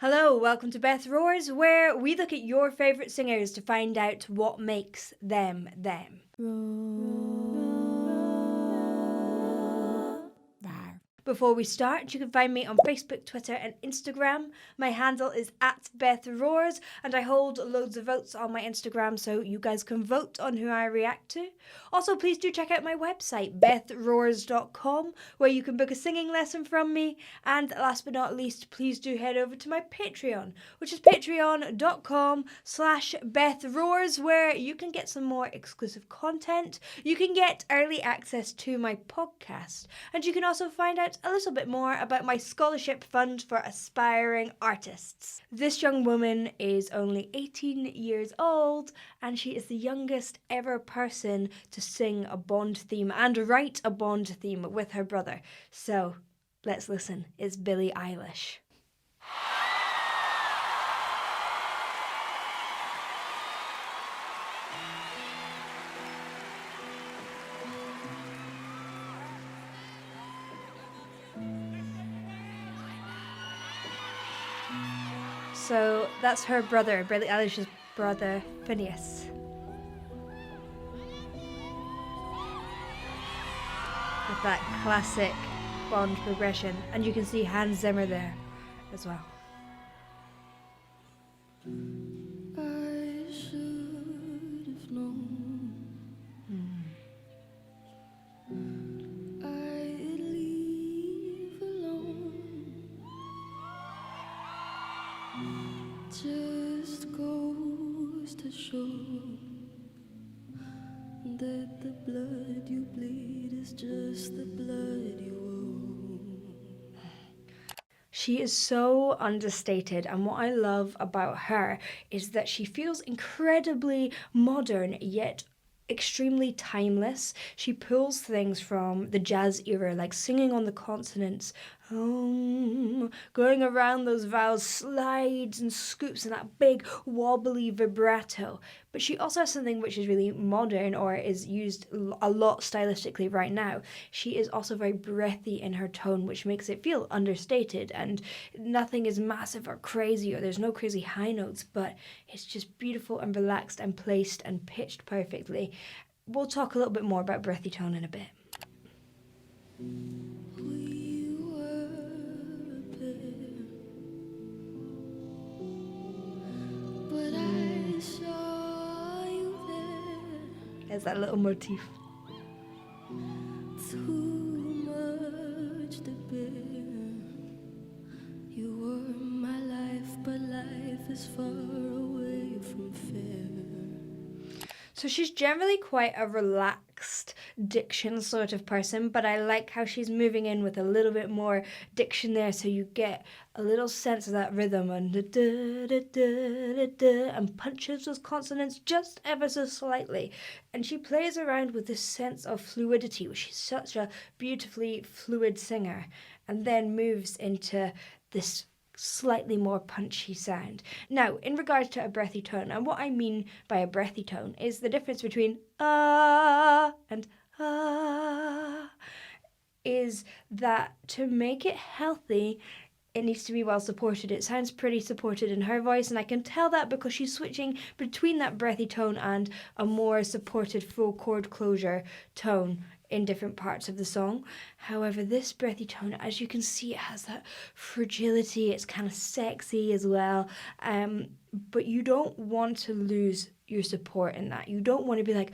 Hello, welcome to Beth Roars, where we look at your favourite singers to find out what makes them them. Before we start, you can find me on Facebook, Twitter and Instagram. My handle is @BethRoars, and I hold loads of votes on my Instagram, so you guys can vote on who I react to. Also, please do check out my website, bethroars.com, where you can book a singing lesson from me. And last but not least, please do head over to my Patreon, which is patreon.com/BethRoars, where you can get some more exclusive content. You can get early access to my podcast, and you can also find out a little bit more about my scholarship fund for aspiring artists. This young woman is only 18 years old, and she is the youngest ever person to sing a Bond theme and write a Bond theme with her brother. So let's listen. It's Billie Eilish. So that's her brother, Billie Eilish's brother, Phineas. With that classic Bond progression. And you can see Hans Zimmer there as well. I should have known I'd leave alone. Just goes to show that the blood you bleed is just the blood you owe. She is so understated, and what I love about her is that she feels incredibly modern yet extremely timeless. She pulls things from the jazz era, like singing on the consonants, going around those vowels, slides and scoops, and that big wobbly vibrato. But she also has something which is really modern, or is used a lot stylistically right now. She is also very breathy in her tone, which makes it feel understated, and nothing is massive or crazy, or there's no crazy high notes, but it's just beautiful and relaxed and placed and pitched perfectly. We'll talk a little bit more about breathy tone in a bit. We were a pair, but I saw you there. There's that little motif. Too much to bear. You were my life, but life is far away from fair. So she's generally quite a relaxed diction sort of person, but I like how she's moving in with a little bit more diction there, so you get a little sense of that rhythm and and punches those consonants just ever so slightly. And she plays around with this sense of fluidity, which she's such a beautifully fluid singer, and then moves into this slightly more punchy sound. Now, in regards to a breathy tone, and what I mean by a breathy tone is the difference between and is that to make it healthy, it needs to be well supported. It sounds pretty supported in her voice, and I can tell that because she's switching between that breathy tone and a more supported full chord closure tone in different parts of the song. However, this breathy tone, as you can see, it has that fragility. It's kind of sexy as well, but you don't want to lose your support in that. You don't want to be like,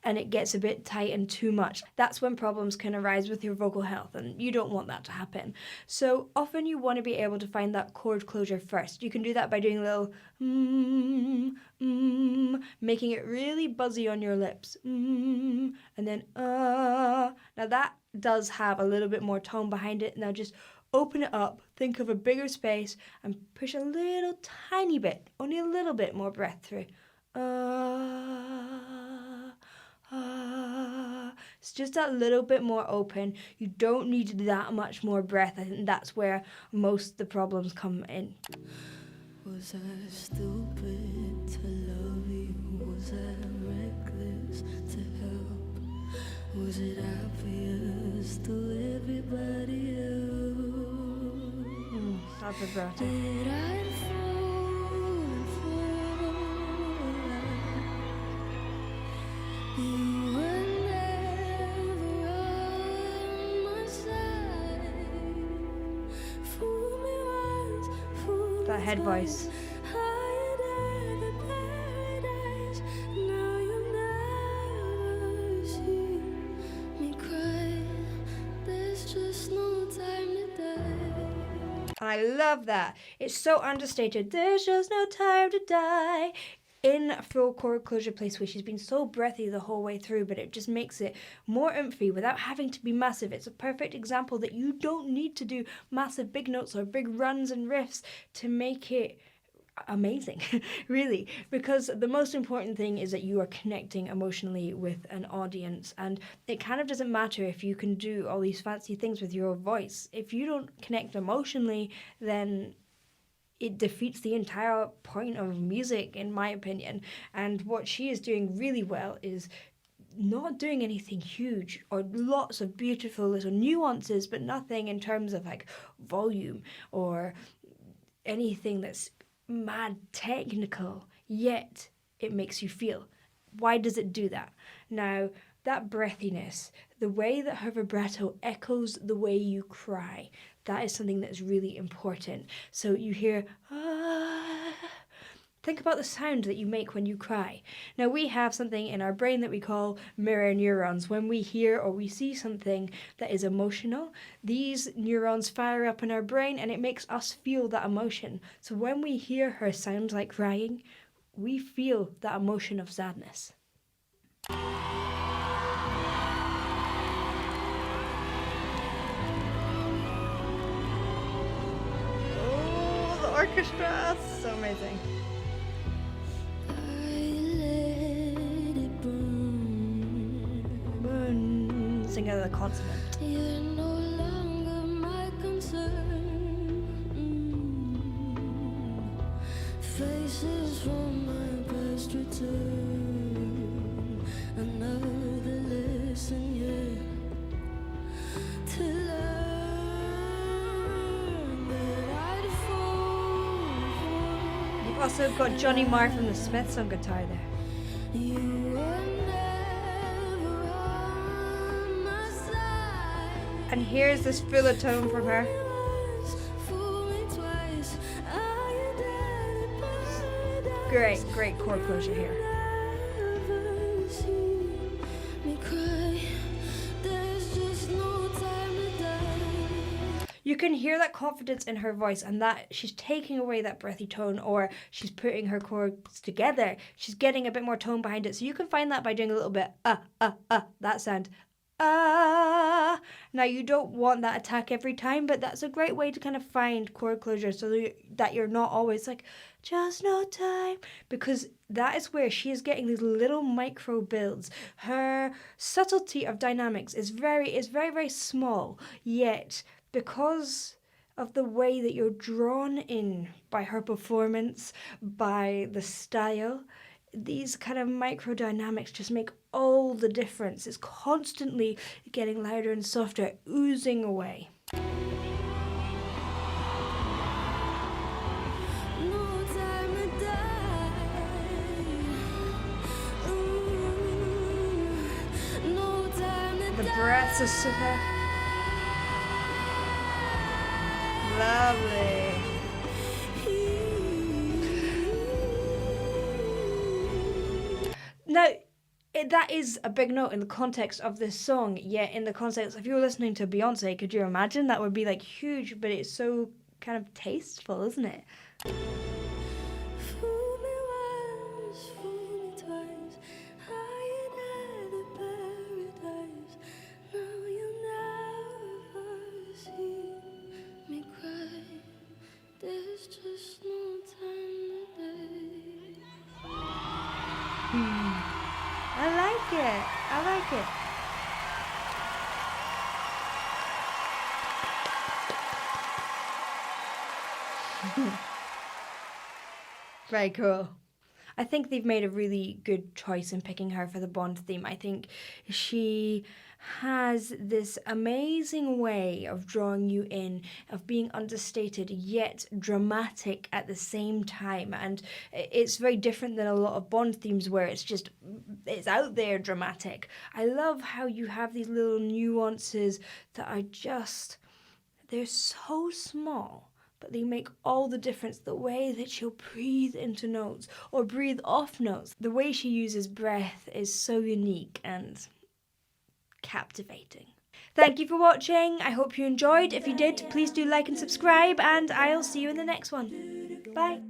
and it gets a bit tight and too much. That's when problems can arise with your vocal health, and you don't want that to happen. So often you want to be able to find that chord closure first. You can do that by doing a little making it really buzzy on your lips, and then Now that does have a little bit more tone behind it. Now just open it up, think of a bigger space, and push a little tiny bit, only a little bit more breath through. It's just a little bit more open. You don't need that much more breath. I think that's where most of the problems come in. Was I stupid to love you? Was I reckless to help? Was it obvious to everybody else? That vibrato. that I'd fall and fall. You were never on my side. Fool me once, fool me That head voice. twice. Higher than the paradise. Now you'll never see me cry. There's just no time to die. And I love that. It's so understated. There's just no time to die. In full chord closure place where she's been so breathy the whole way through, but it just makes it more oomphy without having to be massive. It's a perfect example that you don't need to do massive big notes or big runs and riffs to make it amazing, really, because the most important thing is that you are connecting emotionally with an audience, and it kind of doesn't matter if you can do all these fancy things with your voice. If you don't connect emotionally, then it defeats the entire point of music, in my opinion. And what she is doing really well is not doing anything huge or lots of beautiful little nuances, but nothing in terms of like volume or anything that's mad technical, yet it makes you feel. Why does it do that? Now, that breathiness, the way that her vibrato echoes the way you cry, that is something that's really important. So you hear, ah. Think about the sound that you make when you cry. Now, we have something in our brain that we call mirror neurons. When we hear or we see something that is emotional, these neurons fire up in our brain and it makes us feel that emotion. So when we hear her sound like crying, we feel that emotion of sadness. Oh, the orchestra, so amazing. Sing out the consonant. You're no longer my concern. Faces from my past return. Another lesson yet to learn that I'd fall. You've also got Johnny Marr from the Smiths on guitar there. You were never on my side. And here's this fuller tone from her. Fool me twice. Are you dead in paradise? Great chord closure here. Never see me cry. There's just no time to die. You can hear that confidence in her voice, and that she's taking away that breathy tone, or she's putting her chords together. She's getting a bit more tone behind it. So you can find that by doing a little bit that sound. Now you don't want that attack every time, but that's a great way to kind of find chord closure so that you're not always like, just no time, because that is where she is getting these little micro builds. Her subtlety of dynamics is very, very small, yet because of the way that you're drawn in by her performance, by the style, these kind of micro dynamics just make all the difference. It's constantly getting louder and softer, oozing away. No time to die. No time to The die. breaths are super lovely. Now, that is a big note in the context of this song, yet in the context, if you were listening to Beyonce, could you imagine? That would be like huge, but it's so kind of tasteful, isn't it? Fool me once, fool me twice. Higher than the paradise. Now you'll never see me cry. There's just no time today. I like it. Very cool. I think they've made a really good choice in picking her for the Bond theme. I think she has this amazing way of drawing you in, of being understated yet dramatic at the same time, and it's very different than a lot of Bond themes where it's out there dramatic. I love how you have these little nuances that are they're so small, but they make all the difference. The way that she'll breathe into notes or breathe off notes, the way she uses breath is so unique and captivating. Thank you for watching. I hope you enjoyed. If you did, please do like and subscribe, and I'll see you in the next one. Bye.